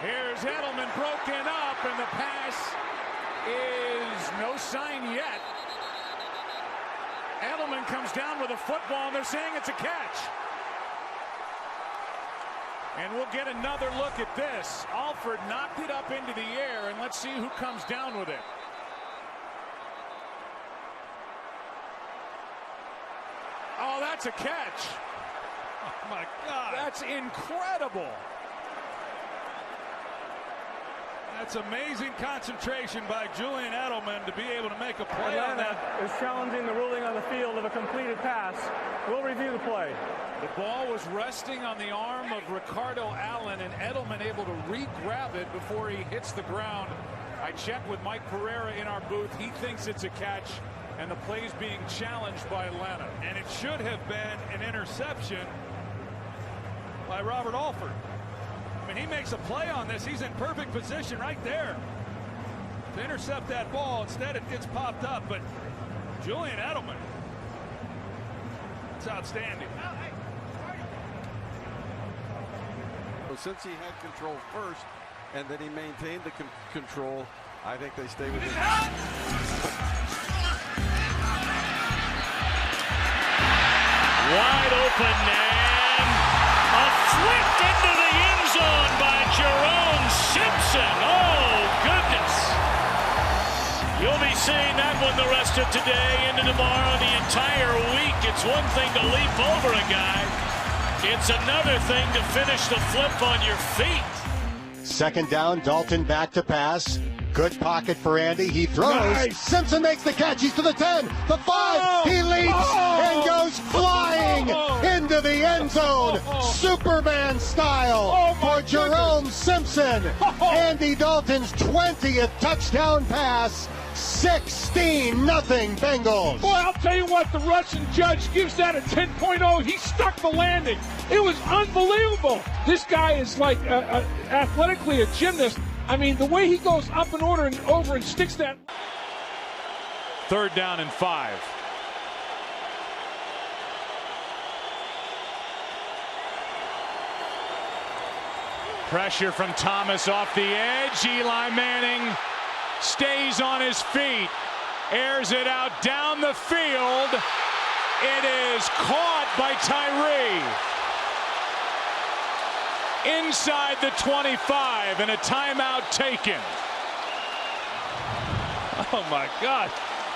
Here's Edelman broken up, and the pass is no sign yet. Edelman comes down with a football, and they're saying it's a catch. And we'll get another look at this. Alford knocked it up into the air, and let's see who comes down with it. Oh, that's a catch. Oh, my God. That's incredible. That's amazing concentration by Julian Edelman to be able to make a play on that. Is challenging the ruling on the field of a completed pass. We'll review the play. The ball was resting on the arm of Ricardo Allen, and Edelman able to re-grab it before he hits the ground. I checked with Mike Pereira in our booth. He thinks it's a catch, and the play's being challenged by Atlanta. And it should have been an interception by Robert Alford. I mean, he makes a play on this. He's in perfect position right there to intercept that ball. Instead, it gets popped up. But Julian Edelman, it's outstanding. Since he had control first and then he maintained the control, I think they stay with it. Wide open man. A flick into the end zone by Jerome Simpson. Oh, goodness. You'll be seeing that one the rest of today, into tomorrow, the entire week. It's one thing to leap over a guy. It's another thing to finish the flip on your feet. Second down, Dalton back to pass. Good pocket for Andy. He throws. Nice. Simpson makes the catch. He's to the 10, the 5. He leaps and goes flying into the end zone. Superman style for Jerome Simpson. Andy Dalton's 20th touchdown pass. 16-0 Bengals. Boy, I'll tell you what, the Russian judge gives that a 10.0. He stuck the landing. It was unbelievable. This guy is like athletically a gymnast. I mean, the way he goes up and over and sticks that. 3rd down and 5. Pressure from Thomas off the edge. Eli Manning stays on his feet, airs it out down the field. It is caught by Tyree inside the 25, and a timeout taken. Oh my God,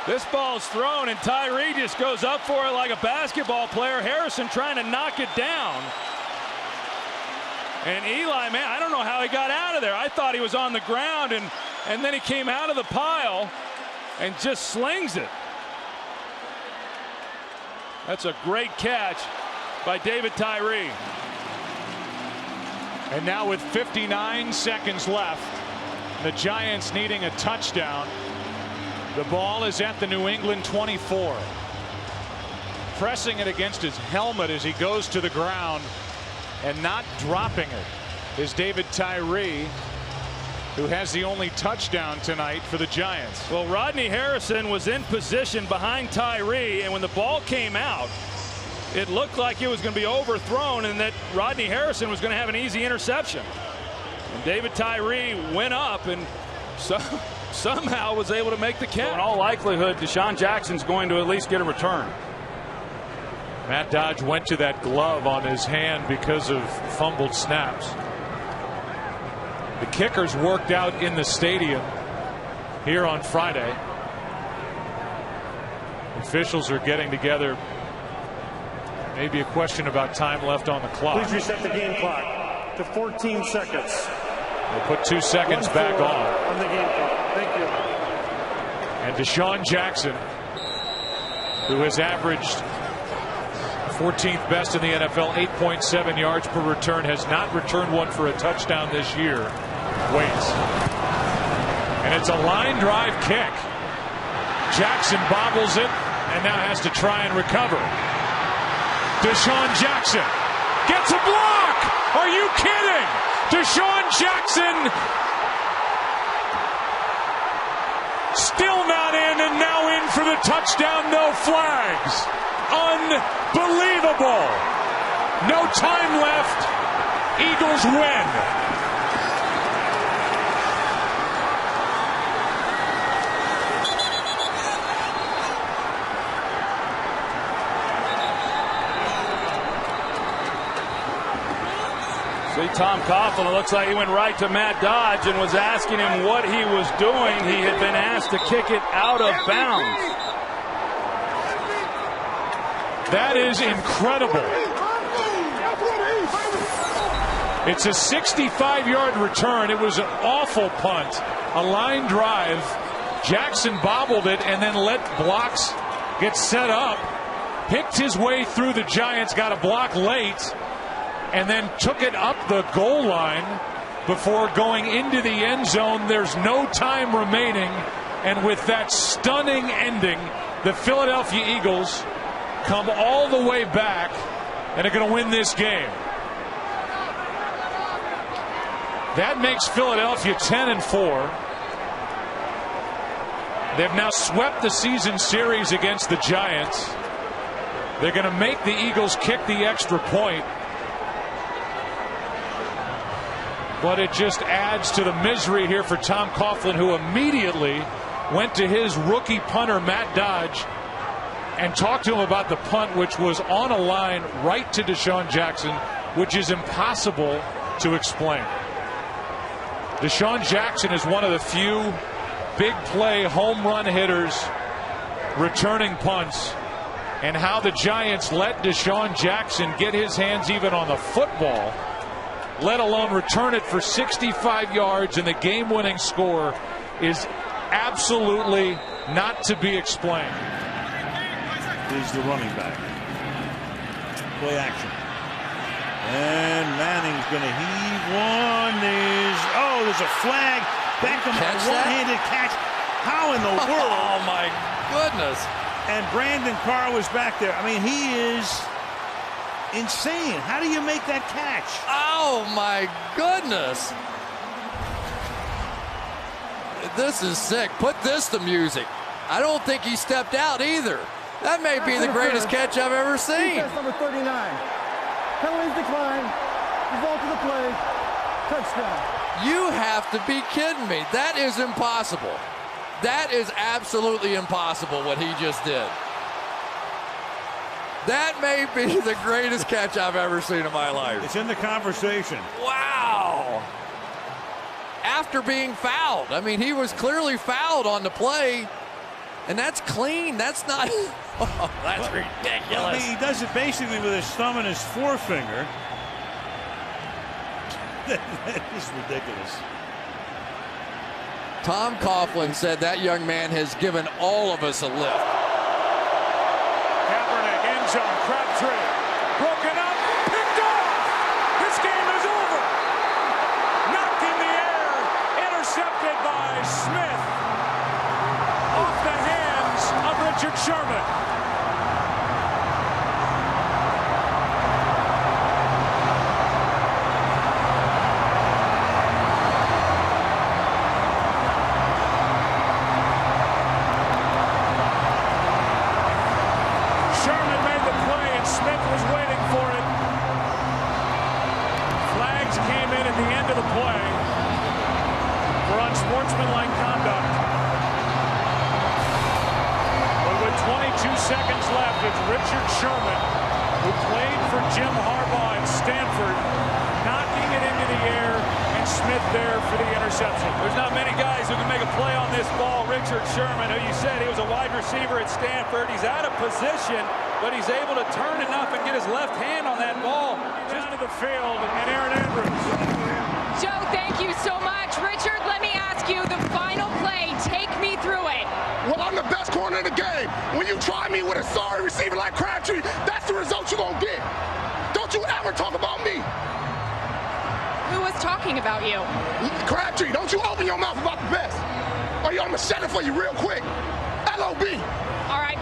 this ball's thrown and Tyree just goes up for it like a basketball player. Harrison trying to knock it down. And Eli, man, I don't know how he got out of there. I thought he was on the ground, and then he came out of the pile and just slings it. That's a great catch by David Tyree. And now with 59 seconds left, the Giants needing a touchdown. The ball is at the New England 24. Pressing it against his helmet as he goes to the ground and not dropping it is David Tyree, who has the only touchdown tonight for the Giants. Well, Rodney Harrison was in position behind Tyree, and when the ball came out, it looked like it was going to be overthrown and that Rodney Harrison was going to have an easy interception. And David Tyree went up and somehow was able to make the catch. So in all likelihood, Deshaun Jackson's going to at least get a return. Matt Dodge went to that glove on his hand because of fumbled snaps. The kickers worked out in the stadium here on Friday. Officials are getting together. Maybe a question about time left on the clock. Please reset the game clock to 14 seconds. We'll put 2 seconds back on the game clock. Thank you. And Deshaun Jackson, who has averaged 14th best in the NFL, 8.7 yards per return, has not returned one for a touchdown this year. Waits. And it's a line drive kick. Jackson bobbles it and now has to try and recover. Deshaun Jackson gets a block. Are you kidding? Deshaun Jackson still not in, and now in for the touchdown. No flags. Unbelievable. No time left. Eagles win. See, Tom Coughlin, it looks like he went right to Matt Dodge and was asking him what he was doing. He had been asked to kick it out of bounds. That is incredible. It's a 65-yard return. It was an awful punt, a line drive. Jackson bobbled it and then let blocks get set up, picked his way through the Giants, got a block late, and then took it up the goal line before going into the end zone. There's no time remaining, and with that stunning ending, the Philadelphia Eagles come all the way back and are going to win this game. That makes Philadelphia 10-4. They've now swept the season series against the Giants. They're going to make the Eagles kick the extra point. But it just adds to the misery here for Tom Coughlin, who immediately went to his rookie punter, Matt Dodge, and talked to him about the punt, which was on a line right to Deshaun Jackson, which is impossible to explain. Deshaun Jackson is one of the few big play home run hitters returning punts, and how the Giants let Deshaun Jackson get his hands even on the football, let alone return it for 65 yards and the game-winning score, is absolutely not to be explained. Is the running back. Play action. And Manning's going to heave one. There's a flag. Beckham, a one-handed catch. How in the world? Oh, my goodness. And Brandon Carr was back there. I mean, he is insane. How do you make that catch? Oh, my goodness. This is sick. Put this to music. I don't think he stepped out either. That may be the greatest catch I've ever seen. Defense number 39. Penalties decline. Result of the play. Touchdown. You have to be kidding me. That is impossible. That is absolutely impossible what he just did. That may be the greatest catch I've ever seen in my life. It's in the conversation. Wow. After being fouled. I mean, he was clearly fouled on the play. And that's clean. That's not. Oh, that's ridiculous. Well, I mean, he does it basically with his thumb and his forefinger. That is ridiculous. Tom Coughlin said that young man has given all of us a lift. Kaepernick, end zone, Crabtree, broken up, picked off. This game is over. Knocked in the air, intercepted by Smith. Off the hands of Richard Sherman. Unsportsmanlike conduct. But with 22 seconds left, it's Richard Sherman, who played for Jim Harbaugh at Stanford, knocking it into the air, and Smith there for the interception. There's not many guys who can make a play on this ball. Richard Sherman, who you said he was a wide receiver at Stanford. He's out of position, but he's able to turn enough and get his left hand on that ball. Just to the field, and Aaron Andrews. Joe, thank you so much. Richard, let me ask you the final play. Take me through it. Well, I'm the best corner in the game. When you try me with a sorry receiver like Crabtree, that's the result you're going to get. Don't you ever talk about me. Who was talking about you? Crabtree, don't you open your mouth about the best. Or I'm going to shut it for you real quick. L.O.B. All right,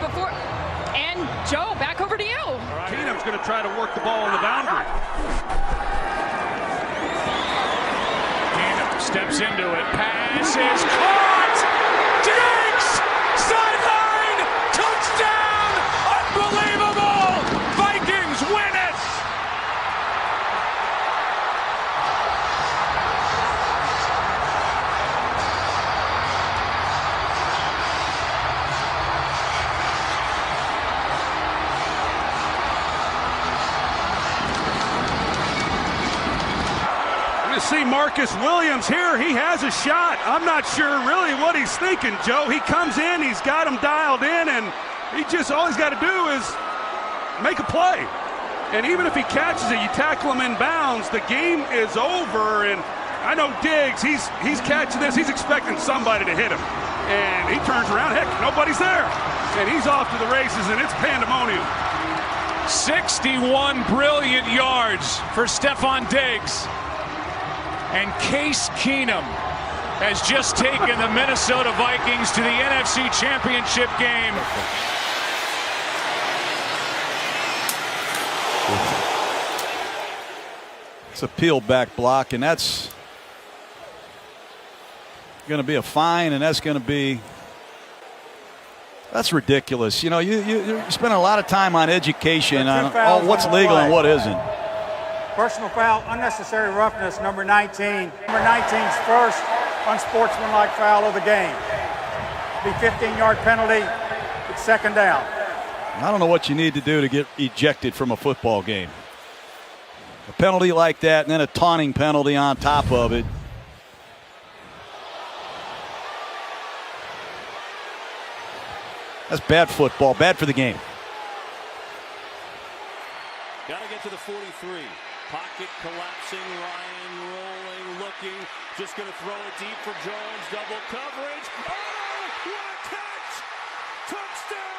and Joe, back over to you. Right. Keenum's going to try to work the ball on the boundary. Steps into it. Pass is caught. Diggs! Sideline! Touchdown! Unbelievable! Vikings win it! see Marcus Williams here. He has a shot. I'm not sure really what he's thinking, Joe. He comes in, he's got him dialed in, and all he's got to do is make a play. And even if he catches it, you tackle him in bounds, the game is over. And I know Diggs, he's catching this. He's expecting somebody to hit him. And he turns around, heck, nobody's there. And he's off to the races, and it's pandemonium. 61 brilliant yards for Stephon Diggs. And Case Keenum has just taken the Minnesota Vikings to the NFC Championship game. It's a peel back block, and that's going to be a fine, and that's ridiculous. You know, you spend a lot of time on education on what's legal and what isn't. Personal foul, unnecessary roughness, number 19. Number 19's first unsportsmanlike foul of the game. Be 15-yard penalty. It's second down. I don't know what you need to do to get ejected from a football game. A penalty like that and then a taunting penalty on top of it. That's bad football, bad for the game. Got to get to the 43. Pocket collapsing, Ryan rolling, looking, just going to throw it deep for Jones, double coverage. Oh, what a catch! Touchdown!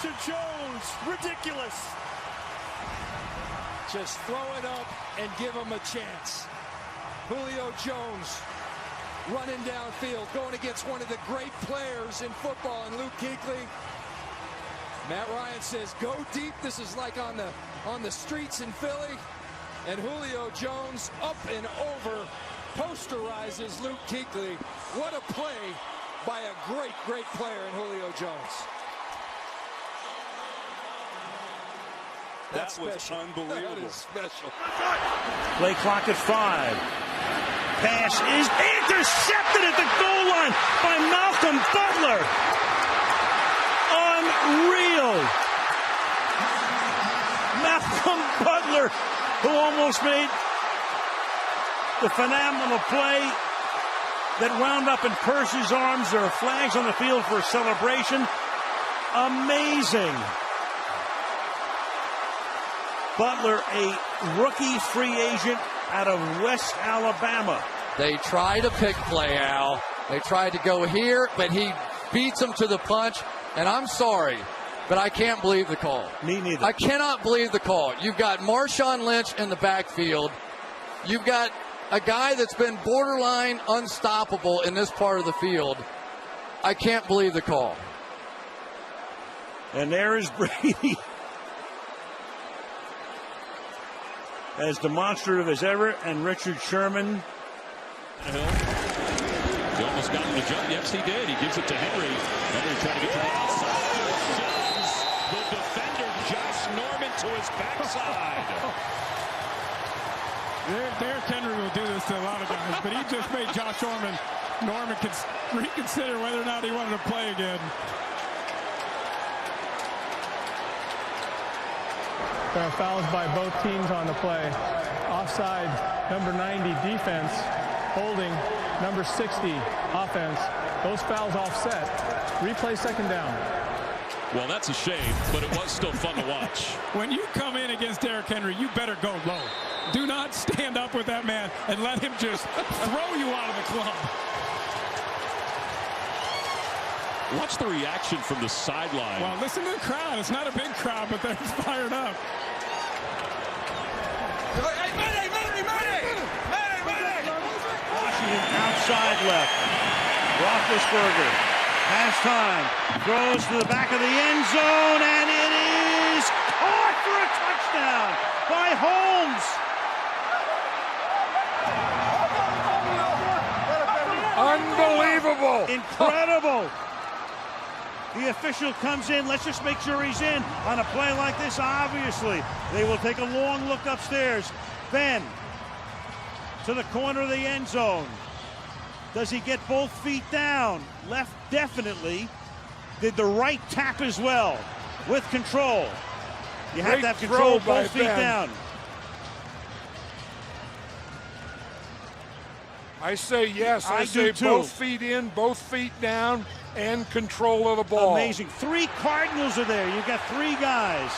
To Jones, ridiculous. Just throw it up and give him a chance. Julio Jones running downfield, going against one of the great players in football, and Luke Kuechly. Matt Ryan says, go deep. This is like on the streets in Philly. And Julio Jones up and over, posterizes Luke Kuechly. What a play by a great player in Julio Jones. That was unbelievable. That is special. Play clock at 5. Pass is intercepted at the goal line by Malcolm Butler. Unreal. Malcolm Butler, who almost made the phenomenal play that wound up in Purse's arms. There are flags on the field for a celebration. Amazing. Butler, a rookie free agent out of West Alabama. They try to pick play, Al. They tried to go here, but he beats him to the punch. And I'm sorry, but I can't believe the call. Me neither. I cannot believe the call. You've got Marshawn Lynch in the backfield. You've got a guy that's been borderline unstoppable in this part of the field. I can't believe the call. And there is Brady. As demonstrative as ever, and Richard Sherman. He almost got him to jump. Yes, he did. He gives it to Henry. Henry trying to get to the outside. Sends the defender, Josh Norman, to his backside. Derrick Henry will do this to a lot of guys, but he just made Josh Norman reconsider whether or not he wanted to play again. There are fouls by both teams on the play. Offside, number 90 defense, holding number 60 offense. Those fouls offset. Replay second down. Well, that's a shame, but it was still fun to watch. When you come in against Derrick Henry, you better go low. Do not stand up with that man and let him just throw you out of the club. Watch the reaction from the sideline. Well, listen to the crowd. It's not a big crowd, but they're fired up. Washington outside left. Roethlisberger has time. Throws to the back of the end zone, and it is caught for a touchdown by Holmes. Unbelievable. Incredible. The official comes in. Let's just make sure he's in on a play like this. Obviously, they will take a long look upstairs. Ben to the corner of the end zone. Does he get both feet down? Left, definitely. Did the right tap as well with control. You have to have control, both feet down. I say yes. I say both feet in, both feet down, and control of the ball. Amazing. 3 Cardinals are there. You've got 3 guys.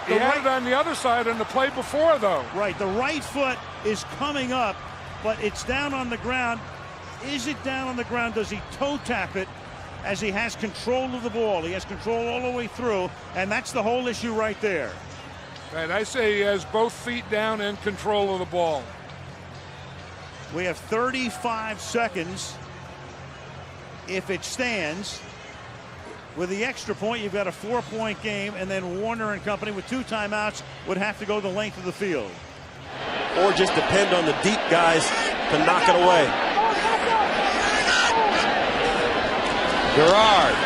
He had it on the other side on the play before, though. Right. The right foot is coming up, but it's down on the ground. Is it down on the ground? Does he toe tap it as he has control of the ball? He has control all the way through, and that's the whole issue right there. Right. I say he has both feet down and control of the ball. We have 35 seconds if it stands. With the extra point, you've got a 4-point game, and then Warner and company with 2 timeouts would have to go the length of the field. Or just depend on the deep guys to knock it away. Garrard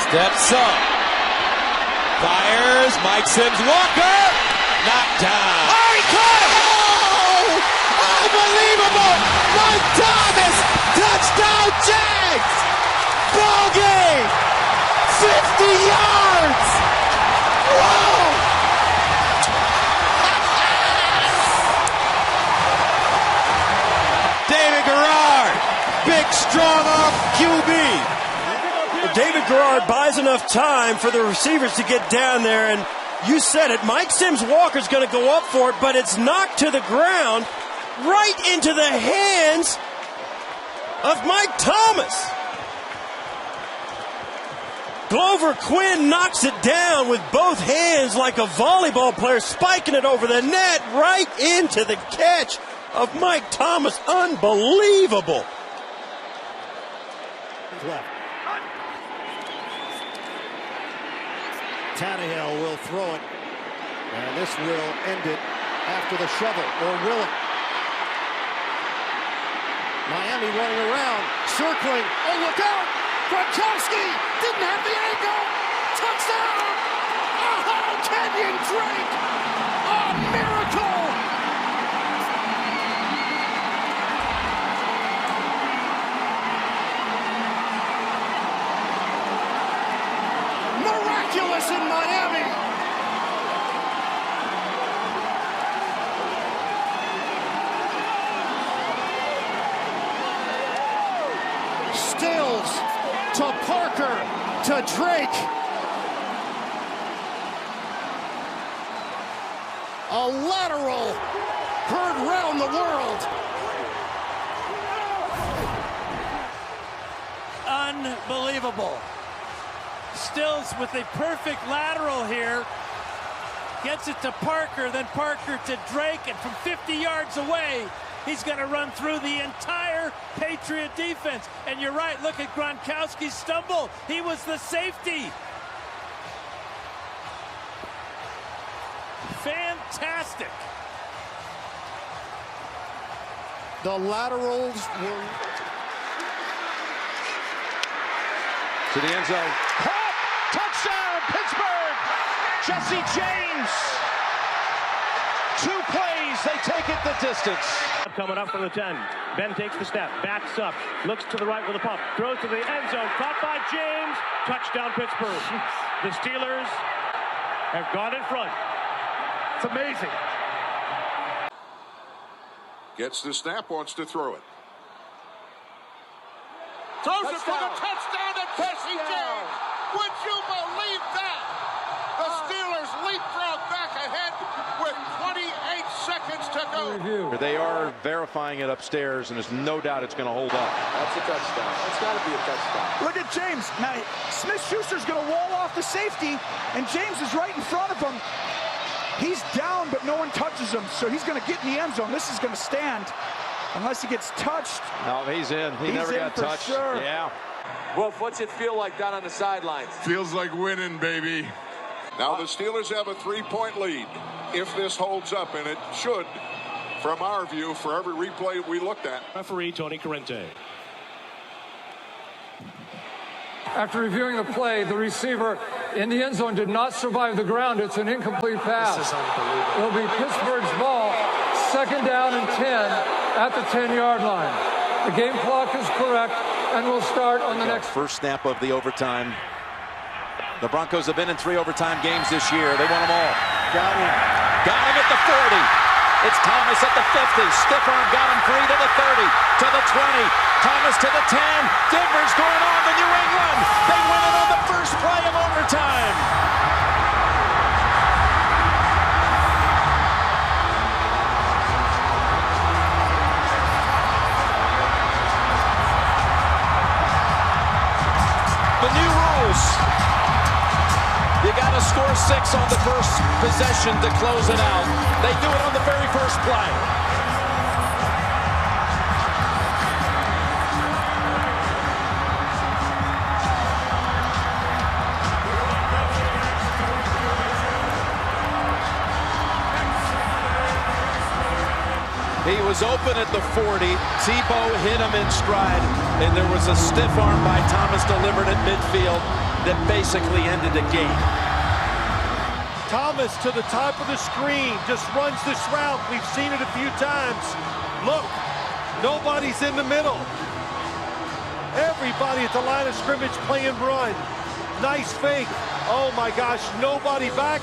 steps up, fires, Mike Sims, Walker, knocked down. Oh, he caught it! Unbelievable! Mike Thomas, touchdown Jags! Ball game! 50 yards! Whoa! David Garrard, big strong arm QB. David Garrard buys enough time for the receivers to get down there, and you said it, Mike Sims Walker's going to go up for it, but it's knocked to the ground right into the hands of Mike Thomas. Glover Quinn knocks it down with both hands like a volleyball player, spiking it over the net right into the catch of Mike Thomas. Unbelievable. Left. Tannehill will throw it, and this will end it after the shovel, or will it? Miami running around, circling. Oh, look out! Gronkowski didn't have the angle. Touchdown! Oh, Kenyon Drake! A miracle! Miraculous in Miami! Stills to Parker to Drake. A lateral heard round the world. Unbelievable. Stills with a perfect lateral here. Gets it to Parker, then Parker to Drake, and from 50 yards away, he's going to run through the entire Patriot defense. And you're right, look at Gronkowski's stumble. He was the safety. Fantastic. The laterals were to the end zone. Caught! Touchdown, Pittsburgh! Jesse James. 2 plays, they take it the distance. Coming up from the 10. Ben takes the step, backs up, looks to the right with a pump, throws to the end zone, caught by James. Touchdown, Pittsburgh. The Steelers have gone in front. It's amazing. Gets the snap, wants to throw it. Throws it for the touchdown to Jesse James. Would you believe that? The Steelers leapfrog back ahead with 28 seconds to go. They are verifying it upstairs, and there's no doubt it's going to hold up. That's a touchdown. That's got to be a touchdown. Look at James. Now, Smith-Schuster's going to wall off the safety, and James is right in front of him. He's down, but no one touches him, so he's going to get in the end zone. This is going to stand unless he gets touched. No, he's in. He never got touched. Sure. Yeah. Wolf, what's it feel like down on the sidelines? Feels like winning, baby. Now the Steelers have a 3-point lead. If this holds up, and it should, from our view, for every replay we looked at. Referee Tony Corrente. After reviewing the play, the receiver in the end zone did not survive the ground. It's an incomplete pass. This is unbelievable. It'll be Pittsburgh's ball, 2nd down and 10 at the 10-yard line. The game clock is correct, and we'll start on the next. First snap of the overtime. The Broncos have been in 3 overtime games this year. They won them all. Got him at the 40. It's Thomas at the 50. Stiff arm got him free to the 30, to the 20. Thomas to the 10. Denver's going on to New England. They win it on the first play of overtime. The new rules. You got to score 6 on the first possession to close it out. They do it on the very first play. He was open at the 40. Tebow hit him in stride, and there was a stiff arm by Thomas delivered at midfield that basically ended the game. Thomas to the top of the screen, just runs this route. We've seen it a few times. Look, nobody's in the middle. Everybody at the line of scrimmage playing run. Nice fake. Oh my gosh, nobody back.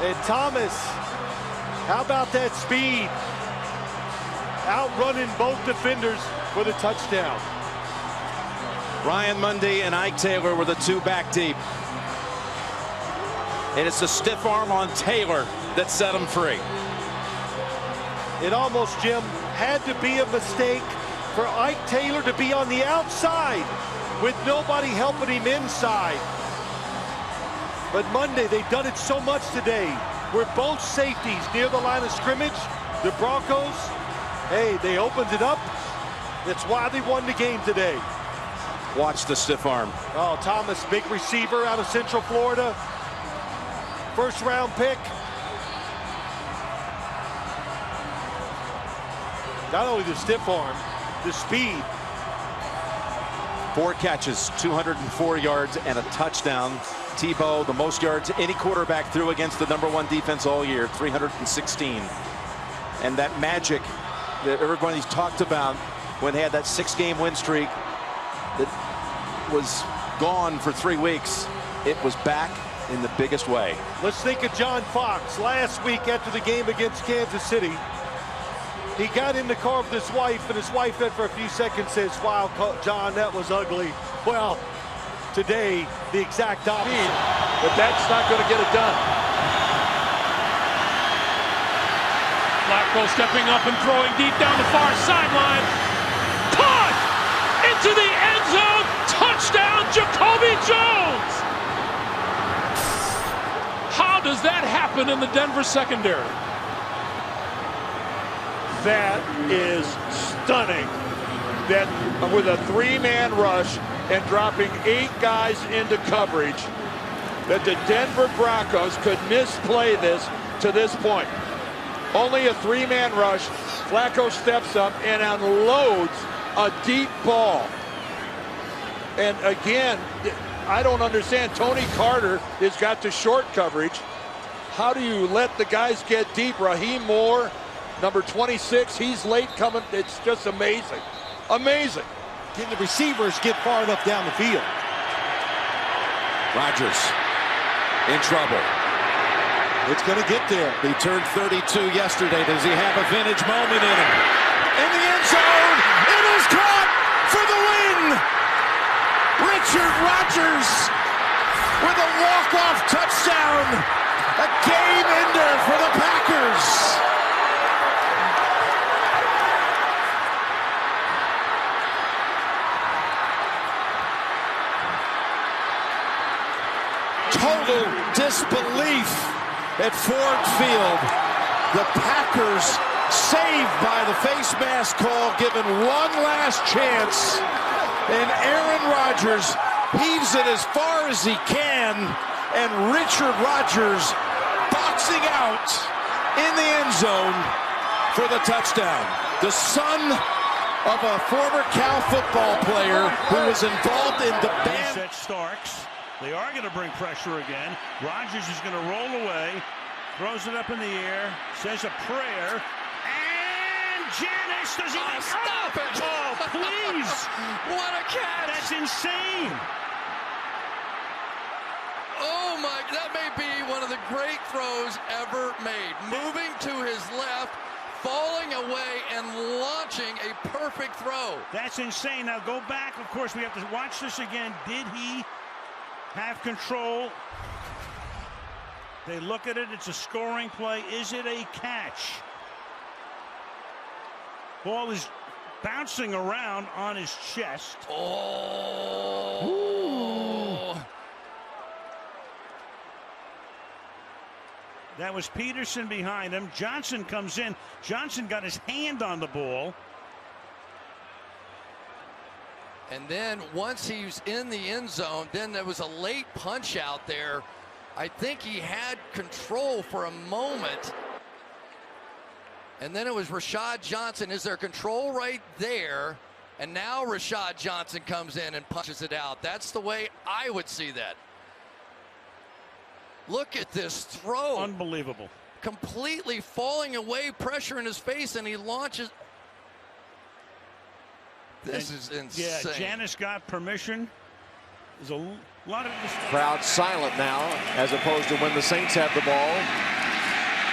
And Thomas, how about that speed? Outrunning both defenders for the touchdown. Ryan Mundy and Ike Taylor were the 2 back deep. And it's a stiff arm on Taylor that set him free. It almost, Jim, had to be a mistake for Ike Taylor to be on the outside with nobody helping him inside. But Monday, they've done it so much today. Where both safeties near the line of scrimmage, the Broncos, hey, they opened it up. That's why they won the game today. Watch the stiff arm. Oh, Thomas, big receiver out of Central Florida. First round pick. Not only the stiff arm, the speed. 4 catches, 204 yards, and a touchdown. Tebow, the most yards any quarterback threw against the #1 defense all year, 316. And that magic that everybody's talked about when they had that 6-game win streak that was gone for 3 weeks, it was back in the biggest way. Let's think of John Fox last week after the game against Kansas City. He got in the car with his wife, and his wife after a few seconds says, "Wow, John, that was ugly." Well, today, the exact opposite. But that's not going to get it done. Flacco stepping up and throwing deep down the far sideline. Caught! Into the end zone! Touchdown, Jacoby Jones! How does that happen in the Denver secondary? That is stunning. That with a 3-man rush and dropping 8 guys into coverage, that the Denver Broncos could misplay this to this point. Only a 3-man rush. Flacco steps up and unloads a deep ball. And again, I don't understand. Tony Carter has got the short coverage. How do you let the guys get deep? Raheem Moore, number 26, he's late coming. It's just amazing. Amazing. Can the receivers get far enough down the field? Rodgers in trouble. It's going to get there. He turned 32 yesterday. Does he have a vintage moment in him? In the end zone, it is caught for the win. Richard Rodgers with a walk-off touchdown. A game ender for the Packers. Total disbelief at Ford Field. The Packers saved by the face mask call, given one last chance. And Aaron Rodgers heaves it as far as he can. And Richard Rodgers boxing out in the end zone for the touchdown. The sun of a former Cal football player who was involved in the band. Reset Starks. They are going to bring pressure again. Rodgers is going to roll away, throws it up in the air, says a prayer, and Janis does he stop it! Oh, please! What a catch! That's insane! Oh my, that may be one of the great throws ever made. Moving to his left, falling away and launching a perfect throw. That's insane. Now go back. Of course, we have to watch this again. Did he have control? They look at it. It's a scoring play. Is it a catch? Ball is bouncing around on his chest. Oh. Ooh. That was Peterson behind him. Johnson comes in. Johnson got his hand on the ball. And then once he was in the end zone, then there was a late punch out there. I think he had control for a moment. And then it was Rashad Johnson. Is there control right there? And now Rashad Johnson comes in and punches it out. That's the way I would see that. Look at this throw. Unbelievable. Completely falling away, pressure in his face, and he launches. This is insane. Yeah, Janis got permission. There's a lot of crowd silent now, as opposed to when the Saints have the ball.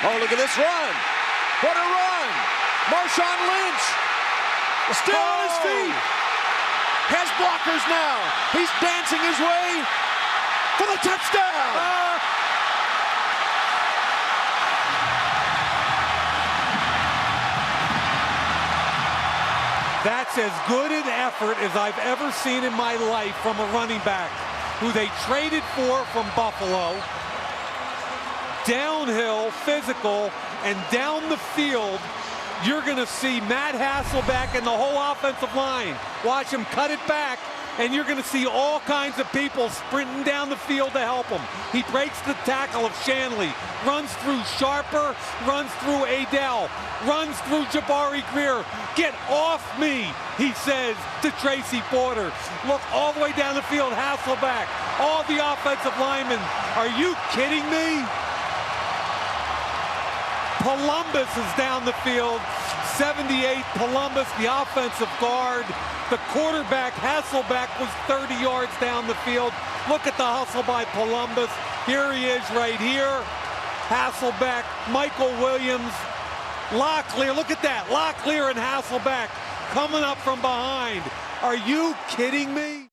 Oh, look at this run! What a run! Marshawn Lynch still on his feet. Has blockers now. He's dancing his way for the touchdown. That's as good an effort as I've ever seen in my life from a running back who they traded for from Buffalo. Downhill, physical, and down the field, you're going to see Matt Hasselbeck and the whole offensive line. Watch him cut it back, and you're going to see all kinds of people sprinting down the field to help him. He breaks the tackle of Shanley, runs through Sharper, runs through Adele, runs through Jabari Greer. Get off me, he says to Tracy Porter. Look all the way down the field, Hasselbeck, all the offensive linemen. Are you kidding me? Columbus is down the field. 78, Columbus, the offensive guard. The quarterback, Hasselbeck, was 30 yards down the field. Look at the hustle by Columbus. Here he is right here. Hasselbeck, Michael Williams, Locklear. Look at that. Locklear and Hasselbeck coming up from behind. Are you kidding me?